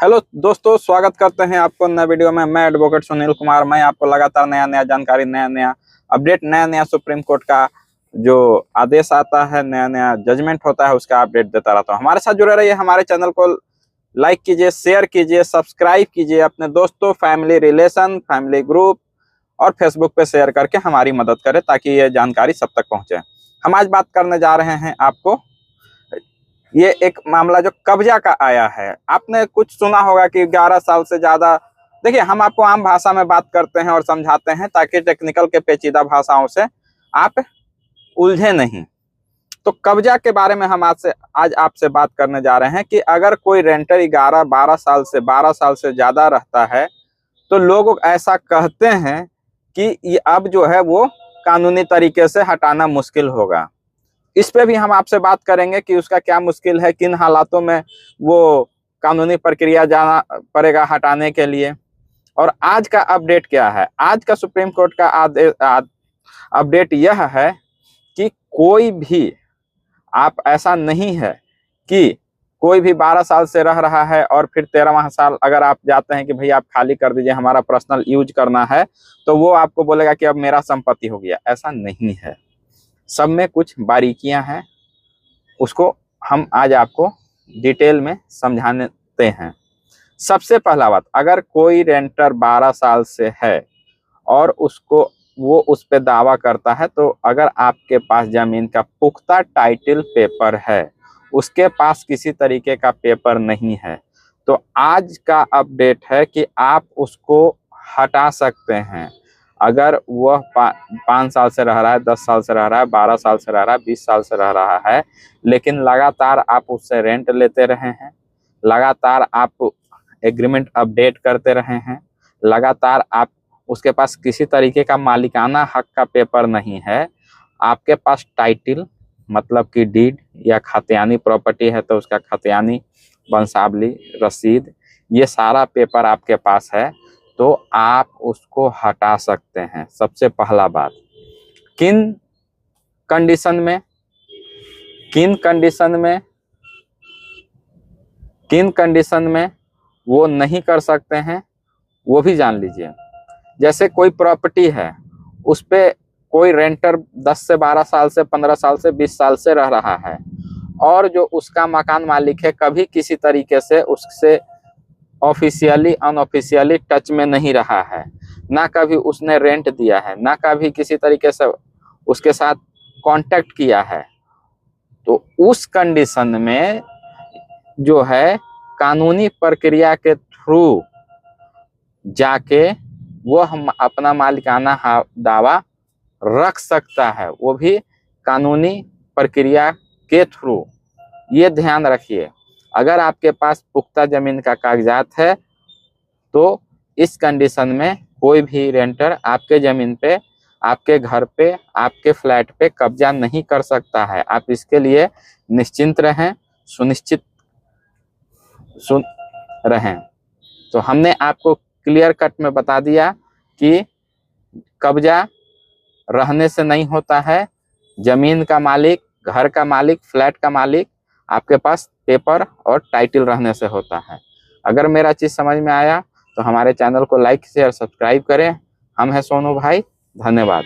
Hello दोस्तों, स्वागत करते हैं आपको नए वीडियो में। मैं एडवोकेट सुनील कुमार। मैं आपको लगातार नया जानकारी, नया अपडेट, नया सुप्रीम कोर्ट का जो आदेश आता है, नया जजमेंट होता है, उसका अपडेट देता रहता हूँ। हमारे साथ जुड़े रहिए। हमारे चैनल को लाइक कीजिए, शेयर कीजिए, सब्सक्राइब कीजिए। अपने दोस्तों, फैमिली रिलेशन, फैमिली ग्रुप और फेसबुक पे शेयर करके हमारी मदद करें ताकि ये जानकारी सब तक पहुंचे। हम आज बात करने जा रहे हैं आपको, ये एक मामला जो कब्जा का आया है। आपने कुछ सुना होगा कि 11 साल से ज्यादा। देखिए, हम आपको आम भाषा में बात करते हैं और समझाते हैं ताकि टेक्निकल के पेचीदा भाषाओं से आप उलझे नहीं। तो कब्जा के बारे में हम आज आपसे बात करने जा रहे हैं कि अगर कोई रेंटर 11-12 साल से ज्यादा रहता है तो लोग ऐसा कहते हैं कि ये अब जो है वो कानूनी तरीके से हटाना मुश्किल होगा। इस पे भी हम आपसे बात करेंगे कि उसका क्या मुश्किल है, किन हालातों में वो कानूनी प्रक्रिया जाना पड़ेगा हटाने के लिए। और आज का अपडेट क्या है? आज का सुप्रीम कोर्ट का अपडेट यह है कि कोई भी, आप ऐसा नहीं है कि कोई भी 12 साल से रह रहा है और फिर 13वां साल अगर आप जाते हैं कि भाई आप खाली कर दीजिए, हमारा पर्सनल यूज करना है, तो वो आपको बोलेगा कि अब मेरा संपत्ति हो गया। ऐसा नहीं है। सब में कुछ बारीकियां हैं, उसको हम आज आपको डिटेल में समझाते हैं। सबसे पहला बात, अगर कोई रेंटर 12 साल से है और वो उस पे दावा करता है, तो अगर आपके पास जमीन का पुख्ता टाइटल पेपर है, उसके पास किसी तरीके का पेपर नहीं है, तो आज का अपडेट है कि आप उसको हटा सकते हैं। अगर वह 5 साल से रह रहा है, 10 साल से रह रहा है, 12 साल से रह रहा है, 20 साल से रह रहा है, लेकिन लगातार आप उससे रेंट लेते रहे हैं, लगातार आप एग्रीमेंट अपडेट करते रहे हैं, लगातार आप उसके पास किसी तरीके का मालिकाना हक का पेपर नहीं है, आपके पास टाइटल मतलब कि डीड या खतियानी प्रॉपर्टी है तो उसका खतियानी, वंशावली, रसीद, ये सारा पेपर आपके पास है, तो आप उसको हटा सकते हैं। सबसे पहला बात, किन कंडीशन में वो नहीं कर सकते हैं, वो भी जान लीजिए। जैसे कोई प्रॉपर्टी है, उस पे कोई रेंटर 10 से 12 साल से, 15 साल से, 20 साल से रह रहा है और जो उसका मकान मालिक है कभी किसी तरीके से उससे ऑफिशियली अनऑफिशियली टच में नहीं रहा है, ना कभी उसने रेंट दिया है, ना कभी किसी तरीके से उसके साथ कांटेक्ट किया है, तो उस कंडीशन में जो है कानूनी प्रक्रिया के थ्रू जाके वो हम अपना मालिकाना दावा रख सकता है, वो भी कानूनी प्रक्रिया के थ्रू। ये ध्यान रखिए, अगर आपके पास पुख्ता जमीन का कागजात है तो इस कंडीशन में कोई भी रेंटर आपके जमीन पे, आपके घर पे, आपके फ्लैट पे कब्जा नहीं कर सकता है। आप इसके लिए निश्चिंत रहें, सुनिश्चित रहें। तो हमने आपको क्लियर कट में बता दिया कि कब्जा रहने से नहीं होता है। जमीन का मालिक, घर का मालिक, फ्लैट का मालिक आपके पास पेपर और टाइटल रहने से होता है। अगर मेरा चीज समझ में आया तो हमारे चैनल को लाइक शेयर सब्सक्राइब करें। हम हैं सोनू भाई, धन्यवाद।